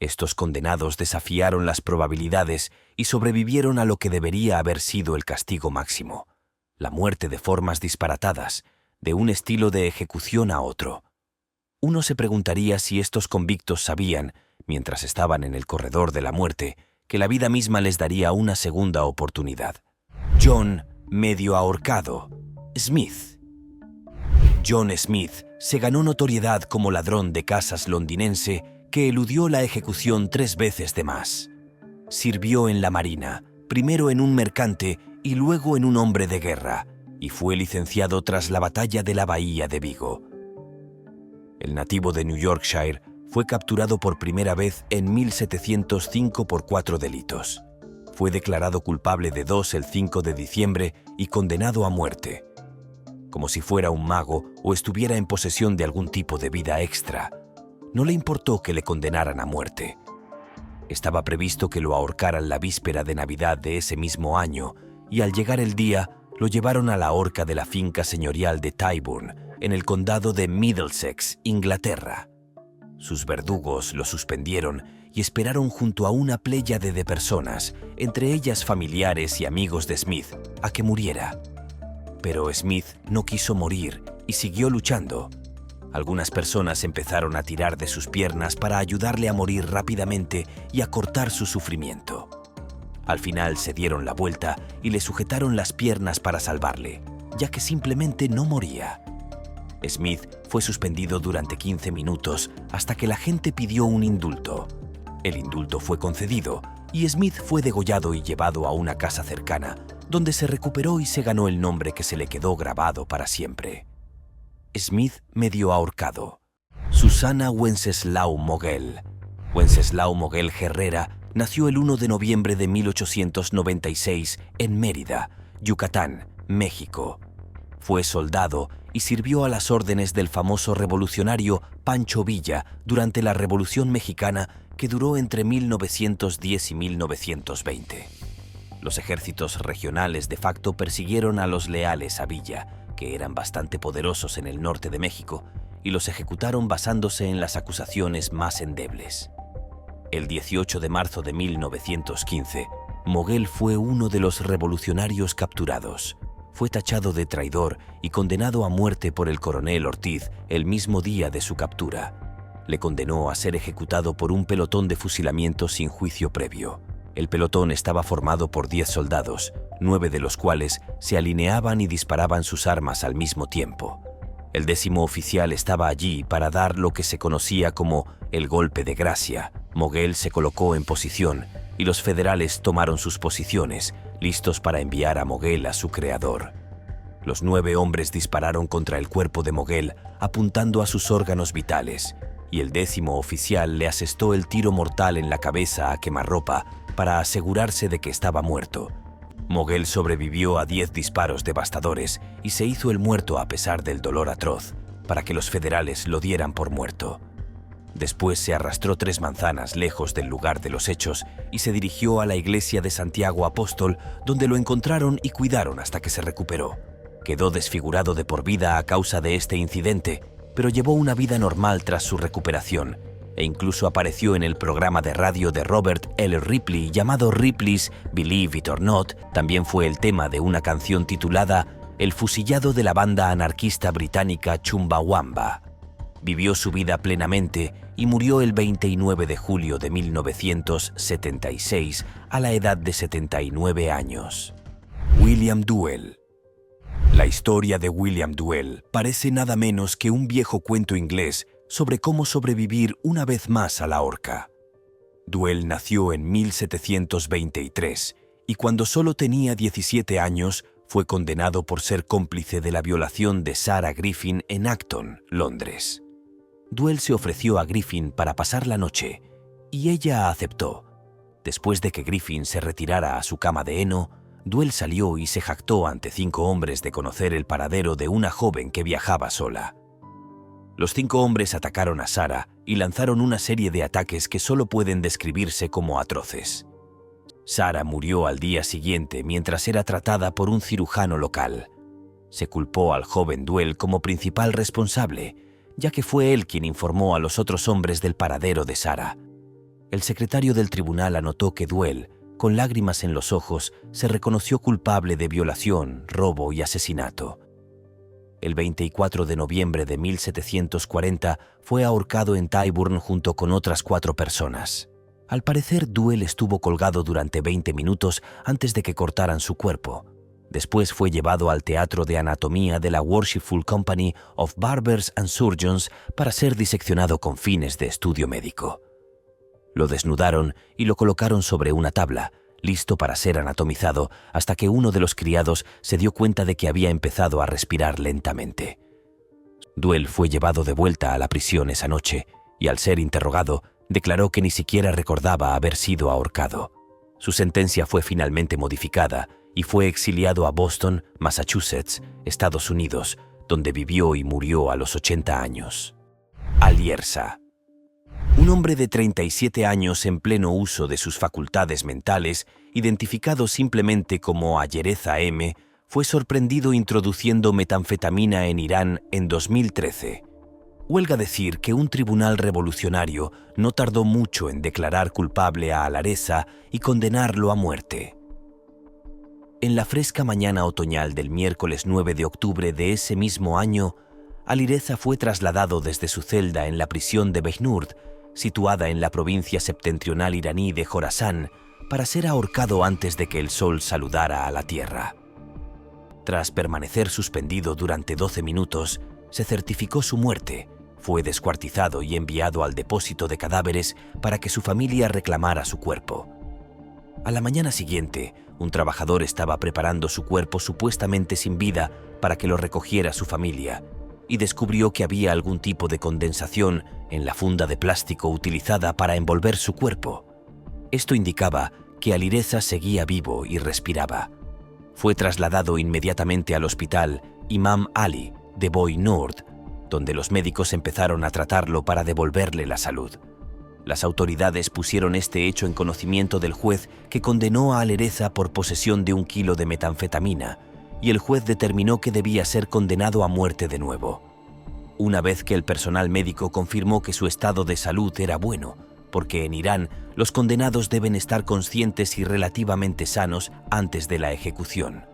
Estos condenados desafiaron las probabilidades y sobrevivieron a lo que debería haber sido el castigo máximo, la muerte de formas disparatadas, de un estilo de ejecución a otro. Uno se preguntaría si estos convictos sabían, mientras estaban en el corredor de la muerte, que la vida misma les daría una segunda oportunidad. John, medio ahorcado, Smith. John Smith se ganó notoriedad como ladrón de casas londinense que eludió la ejecución 3 veces de más. Sirvió en la Marina, primero en un mercante y luego en un hombre de guerra, y fue licenciado tras la batalla de la Bahía de Vigo. El nativo de New Yorkshire fue capturado por primera vez en 1705 por 4 delitos. Fue declarado culpable de 2 el 5 de diciembre y condenado a muerte. Como si fuera un mago o estuviera en posesión de algún tipo de vida extra, no le importó que le condenaran a muerte. Estaba previsto que lo ahorcaran la víspera de Navidad de ese mismo año, y al llegar el día, lo llevaron a la horca de la finca señorial de Tyburn, en el condado de Middlesex, Inglaterra. Sus verdugos lo suspendieron y esperaron junto a una pléyade de personas, entre ellas familiares y amigos de Smith, a que muriera. Pero Smith no quiso morir y siguió luchando. Algunas personas empezaron a tirar de sus piernas para ayudarle a morir rápidamente y acortar su sufrimiento. Al final se dieron la vuelta y le sujetaron las piernas para salvarle, ya que simplemente no moría. Smith fue suspendido durante 15 minutos hasta que la gente pidió un indulto. El indulto fue concedido y Smith fue degollado y llevado a una casa cercana, donde se recuperó y se ganó el nombre que se le quedó grabado para siempre. Smith medio ahorcado. Susana Wenceslao Mogel. Wenceslao Mogel Herrera nació el 1 de noviembre de 1896 en Mérida, Yucatán, México. Fue soldado y sirvió a las órdenes del famoso revolucionario Pancho Villa durante la Revolución Mexicana que duró entre 1910 y 1920. Los ejércitos regionales de facto persiguieron a los leales a Villa, que eran bastante poderosos en el norte de México, y los ejecutaron basándose en las acusaciones más endebles. El 18 de marzo de 1915, Mogel fue uno de los revolucionarios capturados. Fue tachado de traidor y condenado a muerte por el coronel Ortiz el mismo día de su captura. Le condenó a ser ejecutado por un pelotón de fusilamiento sin juicio previo. El pelotón estaba formado por 10 soldados, 9 de los cuales se alineaban y disparaban sus armas al mismo tiempo. El 10º oficial estaba allí para dar lo que se conocía como el golpe de gracia. Mogel se colocó en posición y los federales tomaron sus posiciones, listos para enviar a Mogel a su creador. Los 9 hombres dispararon contra el cuerpo de Mogel, apuntando a sus órganos vitales, y el 10º oficial le asestó el tiro mortal en la cabeza a quemarropa para asegurarse de que estaba muerto. Mogel sobrevivió a 10 disparos devastadores y se hizo el muerto a pesar del dolor atroz, para que los federales lo dieran por muerto. Después se arrastró 3 manzanas lejos del lugar de los hechos y se dirigió a la iglesia de Santiago Apóstol, donde lo encontraron y cuidaron hasta que se recuperó. Quedó desfigurado de por vida a causa de este incidente, pero llevó una vida normal tras su recuperación, e incluso apareció en el programa de radio de Robert L. Ripley llamado Ripley's Believe It or Not. También fue el tema de una canción titulada El fusillado de la banda anarquista británica Chumbawamba. Vivió su vida plenamente y murió el 29 de julio de 1976 a la edad de 79 años. William Duell. La historia de William Duell parece nada menos que un viejo cuento inglés sobre cómo sobrevivir una vez más a la horca. Duell nació en 1723 y cuando solo tenía 17 años fue condenado por ser cómplice de la violación de Sarah Griffin en Acton, Londres. Duell se ofreció a Griffin para pasar la noche y ella aceptó. Después de que Griffin se retirara a su cama de heno, Duell salió y se jactó ante 5 hombres de conocer el paradero de una joven que viajaba sola. Los 5 hombres atacaron a Sarah y lanzaron una serie de ataques que solo pueden describirse como atroces. Sarah murió al día siguiente mientras era tratada por un cirujano local. Se culpó al joven Duell como principal responsable, ya que fue él quien informó a los otros hombres del paradero de Sarah. El secretario del tribunal anotó que Duell, con lágrimas en los ojos, se reconoció culpable de violación, robo y asesinato. El 24 de noviembre de 1740 fue ahorcado en Tyburn junto con otras 4 personas. Al parecer, Duell estuvo colgado durante 20 minutos antes de que cortaran su cuerpo. Después fue llevado al Teatro de Anatomía de la Worshipful Company of Barbers and Surgeons para ser diseccionado con fines de estudio médico. Lo desnudaron y lo colocaron sobre una tabla, listo para ser anatomizado, hasta que uno de los criados se dio cuenta de que había empezado a respirar lentamente. Duell fue llevado de vuelta a la prisión esa noche y, al ser interrogado, declaró que ni siquiera recordaba haber sido ahorcado. Su sentencia fue finalmente modificada y fue exiliado a Boston, Massachusetts, Estados Unidos, donde vivió y murió a los 80 años. Alierza. Un hombre de 37 años en pleno uso de sus facultades mentales, identificado simplemente como Alireza M., fue sorprendido introduciendo metanfetamina en Irán en 2013. Huelga decir que un tribunal revolucionario no tardó mucho en declarar culpable a Alireza y condenarlo a muerte. En la fresca mañana otoñal del miércoles 9 de octubre de ese mismo año, Alireza fue trasladado desde su celda en la prisión de Behnurd, situada en la provincia septentrional iraní de Jorasán, para ser ahorcado antes de que el sol saludara a la tierra. Tras permanecer suspendido durante 12 minutos, se certificó su muerte, fue descuartizado y enviado al depósito de cadáveres para que su familia reclamara su cuerpo. A la mañana siguiente, un trabajador estaba preparando su cuerpo supuestamente sin vida para que lo recogiera su familia, y descubrió que había algún tipo de condensación en la funda de plástico utilizada para envolver su cuerpo. Esto indicaba que Alireza seguía vivo y respiraba. Fue trasladado inmediatamente al hospital Imam Ali de Boy Nord, donde los médicos empezaron a tratarlo para devolverle la salud. Las autoridades pusieron este hecho en conocimiento del juez, que condenó a Alireza por posesión de 1 kilo de metanfetamina, y el juez determinó que debía ser condenado a muerte de nuevo. Una vez que el personal médico confirmó que su estado de salud era bueno, porque en Irán los condenados deben estar conscientes y relativamente sanos antes de la ejecución.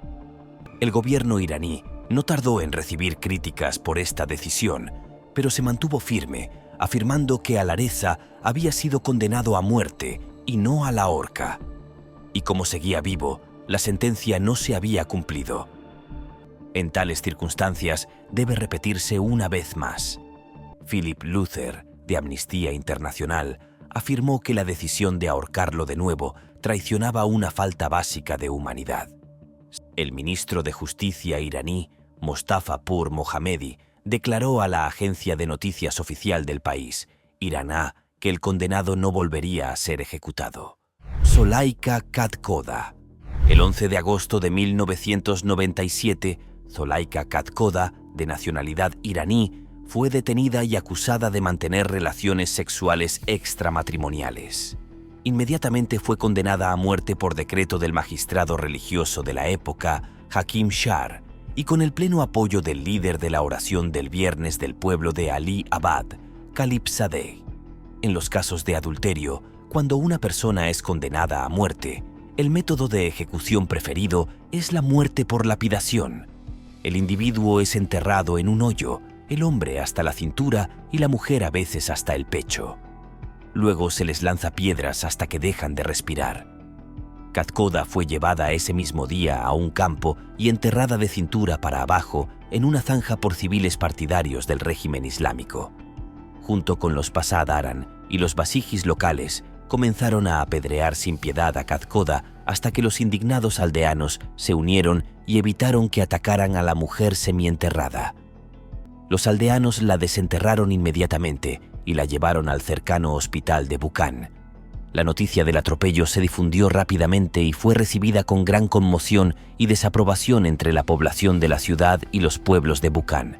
El gobierno iraní no tardó en recibir críticas por esta decisión, pero se mantuvo firme, afirmando que Alireza había sido condenado a muerte y no a la horca. Y como seguía vivo, la sentencia no se había cumplido. En tales circunstancias debe repetirse una vez más. Philip Luther, de Amnistía Internacional, afirmó que la decisión de ahorcarlo de nuevo traicionaba una falta básica de humanidad. El ministro de Justicia iraní, Mostafa Pur Mohammedi, declaró a la agencia de noticias oficial del país, Iraná, que el condenado no volvería a ser ejecutado. Zolaika Katkoda. El 11 de agosto de 1997, Zolaika Katkoda, de nacionalidad iraní, fue detenida y acusada de mantener relaciones sexuales extramatrimoniales. Inmediatamente fue condenada a muerte por decreto del magistrado religioso de la época, Hakim Shar, y con el pleno apoyo del líder de la oración del viernes del pueblo de Ali Abad, Khalib Sadeh. En los casos de adulterio, cuando una persona es condenada a muerte, el método de ejecución preferido es la muerte por lapidación. El individuo es enterrado en un hoyo, el hombre hasta la cintura y la mujer a veces hasta el pecho. Luego se les lanza piedras hasta que dejan de respirar. Katkoda fue llevada ese mismo día a un campo y enterrada de cintura para abajo en una zanja por civiles partidarios del régimen islámico. Junto con los Pasad Aran y los basijis locales, comenzaron a apedrear sin piedad a Katkoda hasta que los indignados aldeanos se unieron y evitaron que atacaran a la mujer semienterrada. Los aldeanos la desenterraron inmediatamente y la llevaron al cercano hospital de Bucán. La noticia del atropello se difundió rápidamente y fue recibida con gran conmoción y desaprobación entre la población de la ciudad y los pueblos de Bucán.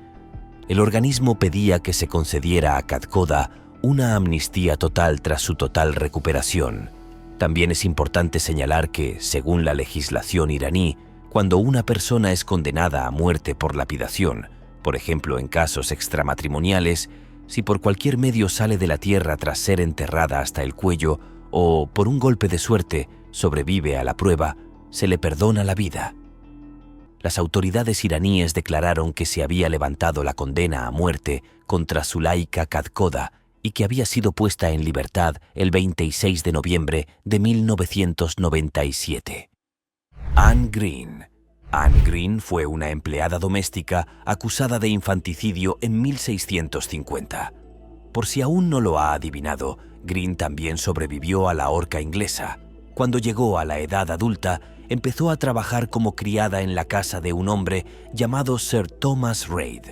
El organismo pedía que se concediera a Katkoda una amnistía total tras su total recuperación. También es importante señalar que, según la legislación iraní, cuando una persona es condenada a muerte por lapidación, por ejemplo en casos extramatrimoniales, Si por cualquier medio sale de la tierra tras ser enterrada hasta el cuello o, por un golpe de suerte, sobrevive a la prueba, se le perdona la vida. Las autoridades iraníes declararon que se había levantado la condena a muerte contra Zulaika Kadkoda y que había sido puesta en libertad el 26 de noviembre de 1997. Anne Green. Anne Green fue una empleada doméstica acusada de infanticidio en 1650. Por si aún no lo ha adivinado, Green también sobrevivió a la horca inglesa. Cuando llegó a la edad adulta, empezó a trabajar como criada en la casa de un hombre llamado Sir Thomas Reid.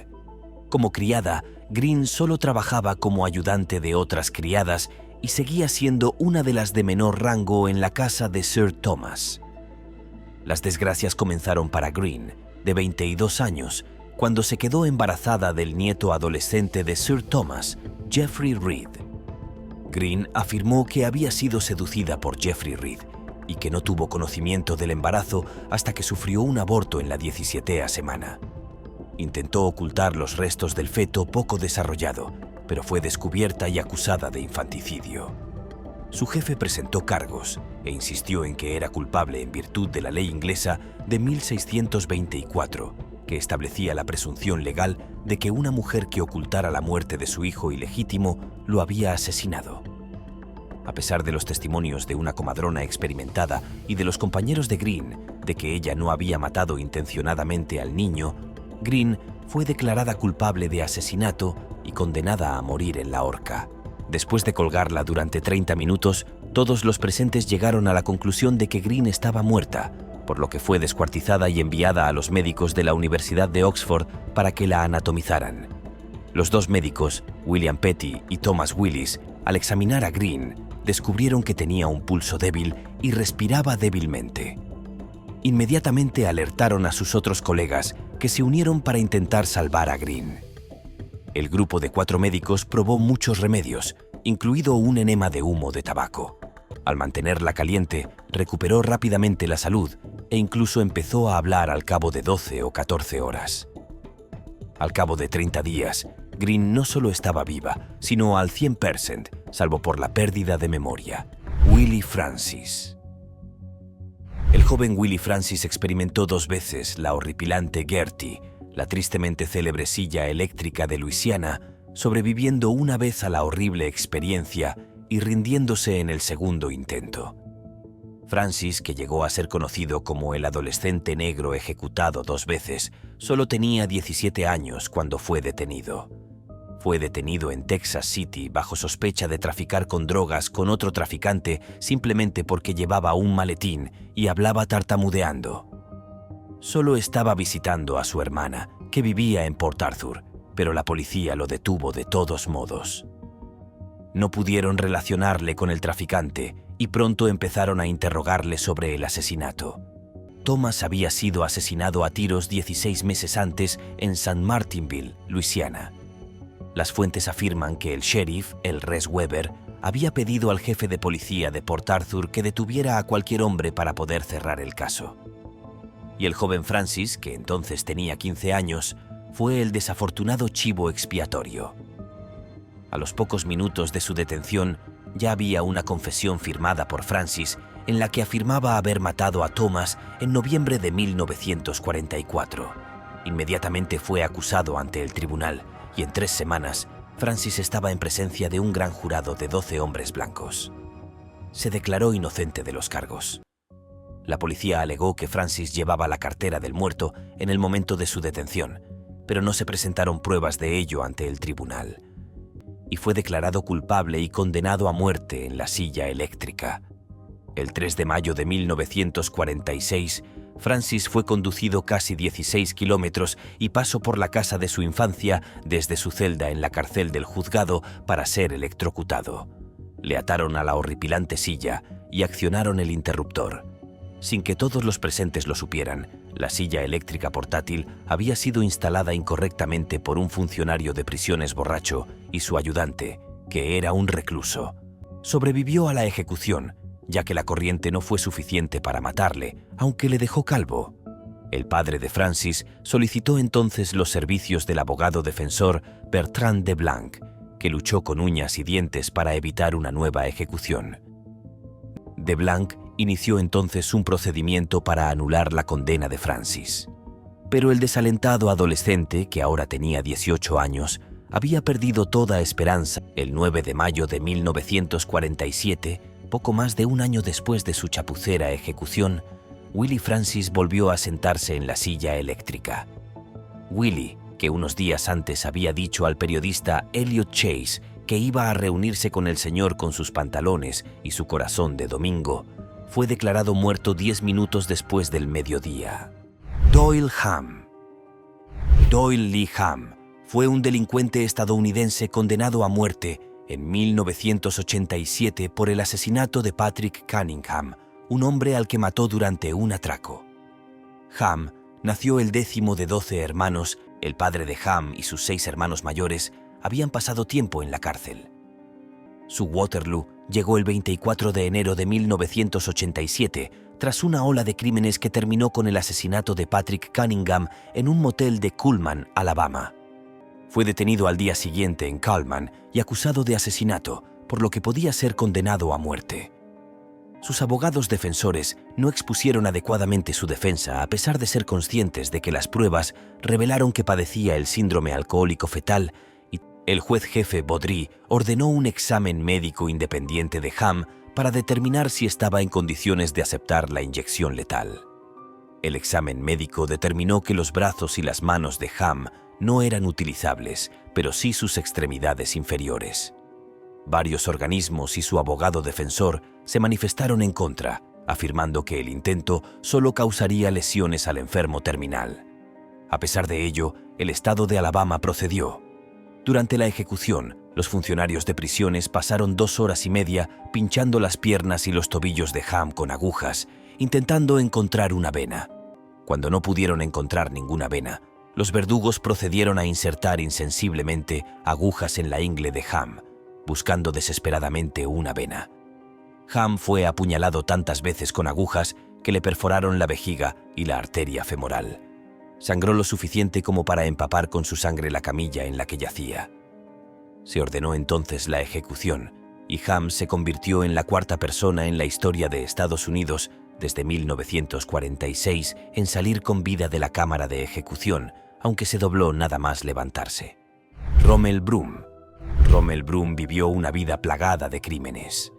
Como criada, Green solo trabajaba como ayudante de otras criadas y seguía siendo una de las de menor rango en la casa de Sir Thomas. Las desgracias comenzaron para Green, de 22 años, cuando se quedó embarazada del nieto adolescente de Sir Thomas, Geoffrey Reid. Green afirmó que había sido seducida por Geoffrey Reid y que no tuvo conocimiento del embarazo hasta que sufrió un aborto en la 17ª semana. Intentó ocultar los restos del feto poco desarrollado, pero fue descubierta y acusada de infanticidio. Su jefe presentó cargos e insistió en que era culpable en virtud de la ley inglesa de 1624, que establecía la presunción legal de que una mujer que ocultara la muerte de su hijo ilegítimo lo había asesinado. A pesar de los testimonios de una comadrona experimentada y de los compañeros de Green de que ella no había matado intencionadamente al niño, Green fue declarada culpable de asesinato y condenada a morir en la horca. Después de colgarla durante 30 minutos, todos los presentes llegaron a la conclusión de que Green estaba muerta, por lo que fue descuartizada y enviada a los médicos de la Universidad de Oxford para que la anatomizaran. Los dos médicos, William Petty y Thomas Willis, al examinar a Green, descubrieron que tenía un pulso débil y respiraba débilmente. Inmediatamente alertaron a sus otros colegas, que se unieron para intentar salvar a Green. El grupo de 4 médicos probó muchos remedios, incluido un enema de humo de tabaco. Al mantenerla caliente, recuperó rápidamente la salud e incluso empezó a hablar al cabo de 12 o 14 horas. Al cabo de 30 días, Green no solo estaba viva, sino al 100%, salvo por la pérdida de memoria. Willie Francis. El joven Willie Francis experimentó 2 veces la horripilante Gertie, la tristemente célebre silla eléctrica de Luisiana, sobreviviendo una vez a la horrible experiencia y rindiéndose en el segundo intento. Francis, que llegó a ser conocido como el adolescente negro ejecutado 2 veces, solo tenía 17 años cuando fue detenido. Fue detenido en Texas City bajo sospecha de traficar con drogas con otro traficante simplemente porque llevaba un maletín y hablaba tartamudeando. Solo estaba visitando a su hermana, que vivía en Port Arthur, pero la policía lo detuvo de todos modos. No pudieron relacionarle con el traficante y pronto empezaron a interrogarle sobre el asesinato. Thomas había sido asesinado a tiros 16 meses antes en St. Martinville, Luisiana. Las fuentes afirman que el sheriff, el Res Weber, había pedido al jefe de policía de Port Arthur que detuviera a cualquier hombre para poder cerrar el caso. Y el joven Francis, que entonces tenía 15 años, fue el desafortunado chivo expiatorio. A los pocos minutos de su detención, ya había una confesión firmada por Francis en la que afirmaba haber matado a Thomas en noviembre de 1944. Inmediatamente fue acusado ante el tribunal y en 3 semanas, Francis estaba en presencia de un gran jurado de 12 hombres blancos. Se declaró inocente de los cargos. La policía alegó que Francis llevaba la cartera del muerto en el momento de su detención, pero no se presentaron pruebas de ello ante el tribunal. Y fue declarado culpable y condenado a muerte en la silla eléctrica. El 3 de mayo de 1946, Francis fue conducido casi 16 kilómetros y pasó por la casa de su infancia desde su celda en la cárcel del juzgado para ser electrocutado. Le ataron a la horripilante silla y accionaron el interruptor. Sin que todos los presentes lo supieran, la silla eléctrica portátil había sido instalada incorrectamente por un funcionario de prisiones borracho y su ayudante, que era un recluso. Sobrevivió a la ejecución, ya que la corriente no fue suficiente para matarle, aunque le dejó calvo. El padre de Francis solicitó entonces los servicios del abogado defensor Bertrand de Blanc, que luchó con uñas y dientes para evitar una nueva ejecución. DeBlanc inició entonces un procedimiento para anular la condena de Francis. Pero el desalentado adolescente, que ahora tenía 18 años, había perdido toda esperanza. El 9 de mayo de 1947, poco más de un año después de su chapucera ejecución, Willie Francis volvió a sentarse en la silla eléctrica. Willie, que unos días antes había dicho al periodista Elliot Chase que iba a reunirse con el Señor con sus pantalones y su corazón de domingo, fue declarado muerto 10 minutos después del mediodía. Doyle Hamm. Doyle Lee Hamm fue un delincuente estadounidense condenado a muerte en 1987 por el asesinato de Patrick Cunningham, un hombre al que mató durante un atraco. Hamm nació el 10º de 12 hermanos. El padre de Hamm y sus 6 hermanos mayores habían pasado tiempo en la cárcel. Su Waterloo llegó el 24 de enero de 1987 tras una ola de crímenes que terminó con el asesinato de Patrick Cunningham en un motel de Cullman, Alabama. Fue detenido al día siguiente en Cullman y acusado de asesinato, por lo que podía ser condenado a muerte. Sus abogados defensores no expusieron adecuadamente su defensa a pesar de ser conscientes de que las pruebas revelaron que padecía el síndrome alcohólico fetal y el juez jefe Baudry ordenó un examen médico independiente de Hamm para determinar si estaba en condiciones de aceptar la inyección letal. El examen médico determinó que los brazos y las manos de Hamm no eran utilizables, pero sí sus extremidades inferiores. Varios organismos y su abogado defensor se manifestaron en contra, afirmando que el intento solo causaría lesiones al enfermo terminal. A pesar de ello, el estado de Alabama procedió. Durante la ejecución, los funcionarios de prisiones pasaron 2 horas y media pinchando las piernas y los tobillos de Hamm con agujas, intentando encontrar una vena. Cuando no pudieron encontrar ninguna vena, los verdugos procedieron a insertar insensiblemente agujas en la ingle de Hamm, buscando desesperadamente una vena. Hamm fue apuñalado tantas veces con agujas que le perforaron la vejiga y la arteria femoral. Sangró lo suficiente como para empapar con su sangre la camilla en la que yacía. Se ordenó entonces la ejecución y Hamm se convirtió en la 4ª persona en la historia de Estados Unidos desde 1946 en salir con vida de la cámara de ejecución, aunque se dobló nada más levantarse. Rommel Broom. Rommel Broom vivió una vida plagada de crímenes.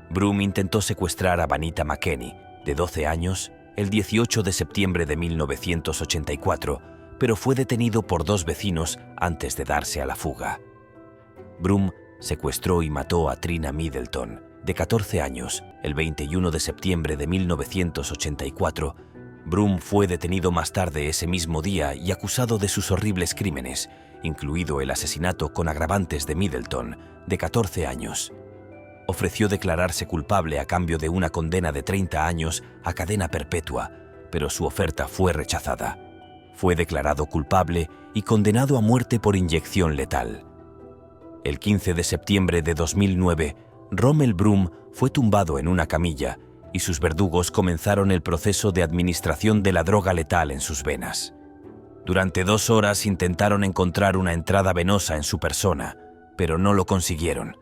Broom intentó secuestrar a Vanita McKenney, de 12 años, el 18 de septiembre de 1984, pero fue detenido por 2 vecinos antes de darse a la fuga. Broom secuestró y mató a Trina Middleton, de 14 años, el 21 de septiembre de 1984. Broom fue detenido más tarde ese mismo día y acusado de sus horribles crímenes, incluido el asesinato con agravantes de Middleton, de 14 años. Ofreció declararse culpable a cambio de una condena de 30 años a cadena perpetua, pero su oferta fue rechazada. Fue declarado culpable y condenado a muerte por inyección letal. El 15 de septiembre de 2009, Rommel Broom fue tumbado en una camilla y sus verdugos comenzaron el proceso de administración de la droga letal en sus venas. Durante 2 horas intentaron encontrar una entrada venosa en su persona, pero no lo consiguieron.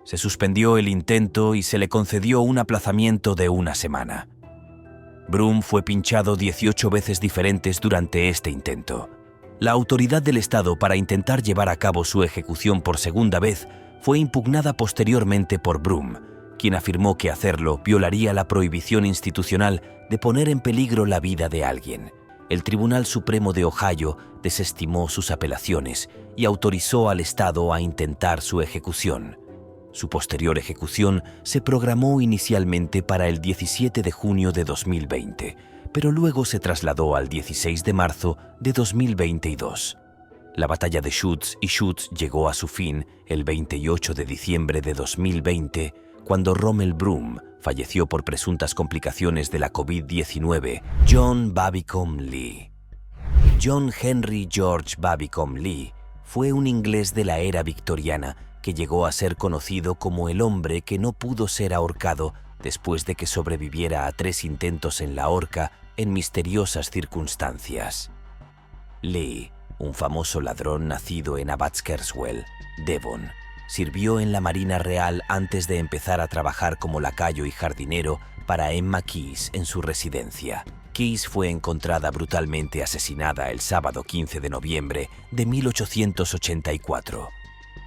Se suspendió el intento y se le concedió un aplazamiento de 1 semana. Broom fue pinchado 18 veces diferentes durante este intento. La autoridad del Estado para intentar llevar a cabo su ejecución por segunda vez fue impugnada posteriormente por Broom, quien afirmó que hacerlo violaría la prohibición institucional de poner en peligro la vida de alguien. El Tribunal Supremo de Ohio desestimó sus apelaciones y autorizó al Estado a intentar su ejecución. Su posterior ejecución se programó inicialmente para el 17 de junio de 2020, pero luego se trasladó al 16 de marzo de 2022. La batalla de Schutz y Schutz llegó a su fin el 28 de diciembre de 2020, cuando Rommel Broom falleció por presuntas complicaciones de la COVID-19. John Babicombe Lee. John Henry George Babicombe Lee fue un inglés de la era victoriana que llegó a ser conocido como el hombre que no pudo ser ahorcado después de que sobreviviera a 3 intentos en la horca en misteriosas circunstancias. Lee un famoso ladrón nacido en Abbot's-Kerswell, Devon. Sirvió en la Marina Real antes de empezar a trabajar como lacayo y jardinero para Emma Keyes en su residencia. Keyes fue encontrada brutalmente asesinada el sábado 15 de noviembre de 1884.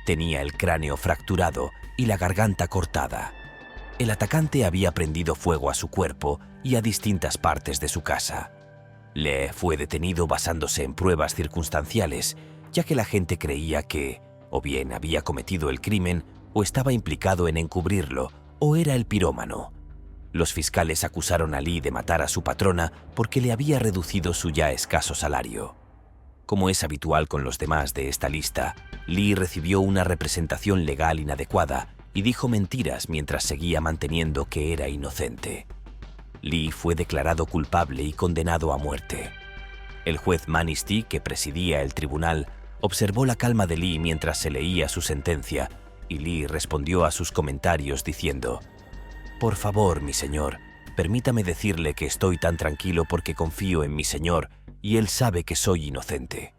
Tenía el cráneo fracturado y la garganta cortada. El atacante había prendido fuego a su cuerpo y a distintas partes de su casa. Lee fue detenido basándose en pruebas circunstanciales, ya que la gente creía que o bien había cometido el crimen, o estaba implicado en encubrirlo, o era el pirómano. Los fiscales acusaron a Lee de matar a su patrona porque le había reducido su ya escaso salario. Como es habitual con los demás de esta lista, Lee recibió una representación legal inadecuada y dijo mentiras mientras seguía manteniendo que era inocente. Lee fue declarado culpable y condenado a muerte. El juez Manisty, que presidía el tribunal, observó la calma de Lee mientras se leía su sentencia, y Lee respondió a sus comentarios diciendo: «Por favor, mi señor, permítame decirle que estoy tan tranquilo porque confío en mi señor y él sabe que soy inocente.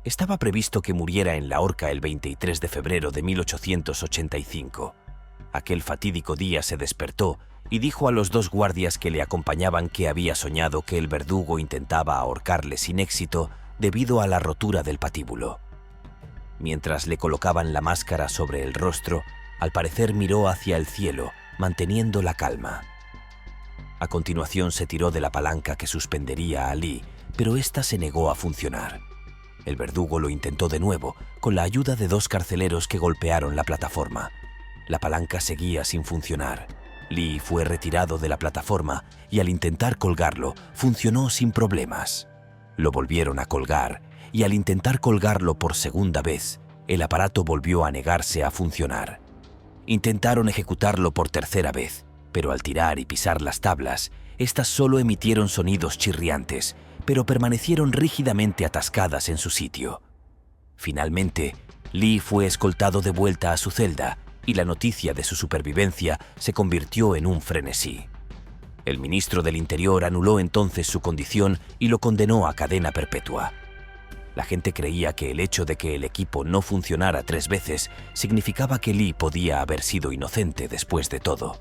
Estaba previsto que muriera en la horca el 23 de febrero de 1885. Aquel fatídico día se despertó y dijo a los 2 guardias que le acompañaban que había soñado que el verdugo intentaba ahorcarle sin éxito debido a la rotura del patíbulo. Mientras le colocaban la máscara sobre el rostro, al parecer miró hacia el cielo, manteniendo la calma. A continuación se tiró de la palanca que suspendería a Lee, pero ésta se negó a funcionar. El verdugo lo intentó de nuevo, con la ayuda de 2 carceleros que golpearon la plataforma. La palanca seguía sin funcionar. Lee fue retirado de la plataforma y al intentar colgarlo, funcionó sin problemas. Lo volvieron a colgar y al intentar colgarlo por segunda vez, el aparato volvió a negarse a funcionar. Intentaron ejecutarlo por tercera vez, pero al tirar y pisar las tablas, estas solo emitieron sonidos chirriantes, pero permanecieron rígidamente atascadas en su sitio. Finalmente, Lee fue escoltado de vuelta a su celda y la noticia de su supervivencia se convirtió en un frenesí. El ministro del Interior anuló entonces su condición y lo condenó a cadena perpetua. La gente creía que el hecho de que el equipo no funcionara 3 veces significaba que Lee podía haber sido inocente después de todo.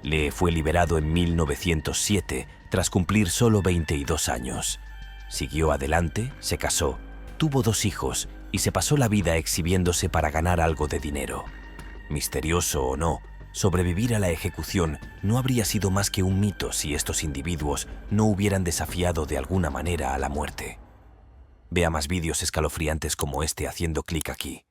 Lee fue liberado en 1907 tras cumplir solo 22 años. Siguió adelante, se casó, tuvo 2 hijos y se pasó la vida exhibiéndose para ganar algo de dinero. Misterioso o no, sobrevivir a la ejecución no habría sido más que un mito si estos individuos no hubieran desafiado de alguna manera a la muerte. Vea más vídeos escalofriantes como este haciendo clic aquí.